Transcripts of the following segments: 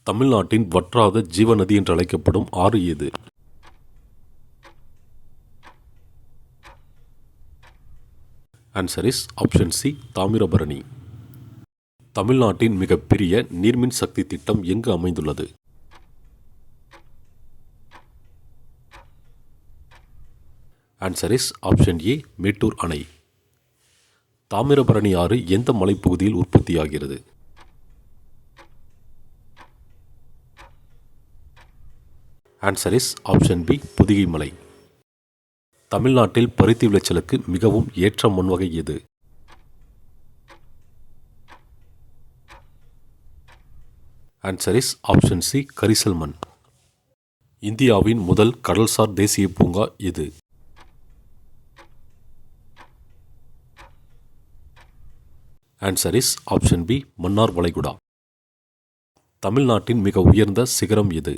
தமிழ்நாட்டின் வற்றாத ஜீவநதி என்று அழைக்கப்படும் ஆறு எது? Answer is option C, Thamirabarani. தமிழ்நாட்டின் மிகப்பெரிய நீர்மின் சக்தி திட்டம் எங்கு அமைந்துள்ளது? Answer is option A, Mettur அணை. தாமிரபரணி ஆறு எந்த மலைப்பகுதியில் உற்பத்தியாகிறது? Answer is option B, Pothigai மலை. தமிழ்நாட்டில் பருத்தி விளைச்சலுக்கு மிகவும் ஏற்ற மண்வகை எது? ஆன்சர் இஸ் ஆப்ஷன் சி, கரிசல் மண். இந்தியாவின் முதல் கடல்சார் தேசிய பூங்கா எது? Answer is option B, Mannar வளைகுடா. தமிழ்நாட்டின் மிக உயர்ந்த சிகரம் எது?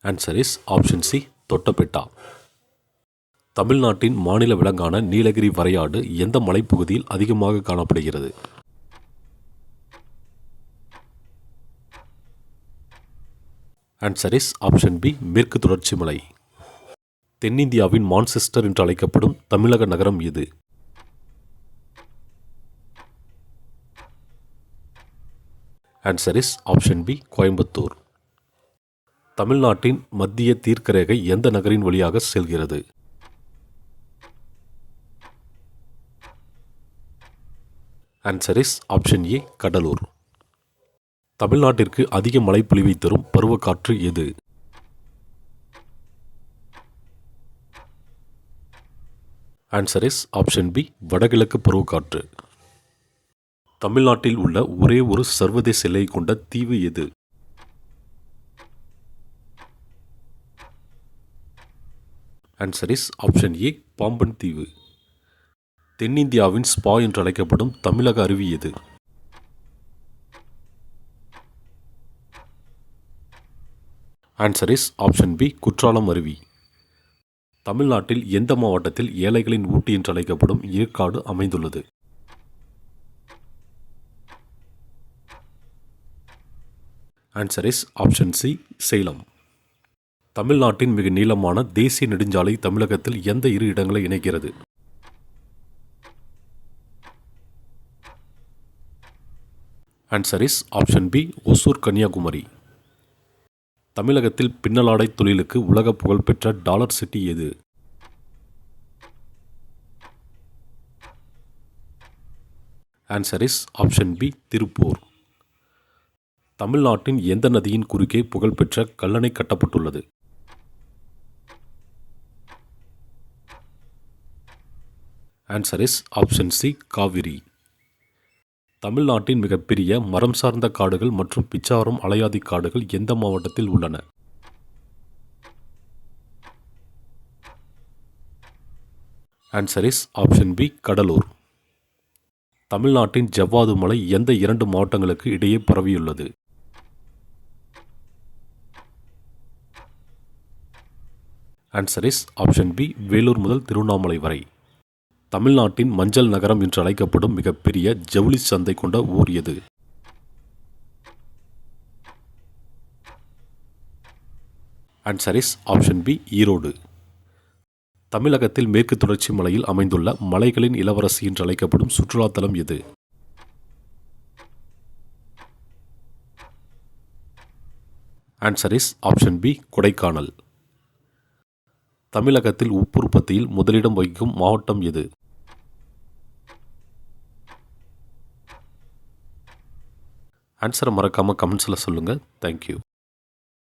Answer is option C, Doddabetta. தமிழ்நாட்டின் மாநில விலங்கான நீலகிரி வரையாடு எந்த மலைப்பகுதியில் அதிகமாக காணப்படுகிறது? ஆன்சர் இஸ் ஆப்ஷன் பி, மேற்கு தொடர்ச்சி மலை. தென்னிந்தியாவின் மான்செஸ்டர் என்று அழைக்கப்படும் தமிழக நகரம் எது? Answer is option B, Coimbatore. தமிழ்நாட்டின் மத்திய தீர்க்கரேகை எந்த நகரின் வழியாக செல்கிறது? Answer is option A, Cuddalore. தமிழ்நாட்டிற்கு அதிக மழைப்பொழிவை தரும் பருவக்காற்று எது? ஆன்சர் இஸ் ஆப்ஷன் பி, வடகிழக்கு பருவக்காற்று. தமிழ்நாட்டில் உள்ள ஒரே ஒரு சர்வதேச எல்லை கொண்ட தீவு எது? Answer is option A, Pamban தீவு. தென்னிந்தியாவின் ஸ்பா என்று அழைக்கப்படும் தமிழக அருவி எது? Answer is option B, Courtallam அருவி. தமிழ்நாட்டில் எந்த மாவட்டத்தில் ஏழைகளின் ஊட்டி என்று அழைக்கப்படும் ஏற்காடு அமைந்துள்ளது? Answer is option C, Salem. தமிழ்நாட்டின் மிக நீளமான தேசிய நெடுஞ்சாலை தமிழகத்தில் எந்த இரு இடங்களை இணைக்கிறது? Answer is option B, Hosur Kanyakumari. தமிழகத்தில் பின்னலாடை தொழிலுக்கு உலக புகழ்பெற்ற டாலர் சிட்டி எது? Answer is option B, Tiruppur. தமிழ்நாட்டின் எந்த நதியின் குறுக்கே புகழ்பெற்ற கல்லணை கட்டப்பட்டுள்ளது? Answer is option C, Kaveri. தமிழ்நாட்டின் மிகப்பெரிய மரம் சார்ந்த காடுகள் மற்றும் பிச்சாவரம் அலையாதி காடுகள் எந்த மாவட்டத்தில் உள்ளன? Answer is option B, Cuddalore. தமிழ்நாட்டின் ஜவ்வாது மலை எந்த இரண்டு மாவட்டங்களுக்கு இடையே பரவியுள்ளது? Answer is option B, Vellore முதல் திருவண்ணாமலை வரை. தமிழ்நாட்டின் மஞ்சள் நகரம் என்று அழைக்கப்படும் மிகப்பெரிய ஜவுளி சந்தை கொண்ட ஊர் எது? Answer is option B, Erode. தமிழகத்தில் மேற்கு தொடர்ச்சி மலையில் அமைந்துள்ள மலைகளின் இளவரசி என்று அழைக்கப்படும் சுற்றுலாத்தலம் எது? Answer is option B, Kodaikanal. தமிழகத்தில் உப்பு உற்பத்தியில் முதலிடம் வகிக்கும் மாவட்டம் எது? ஆன்சரை மறக்காமல் கமெண்ட்ஸில் சொல்லுங்கள். தேங்க்யூ.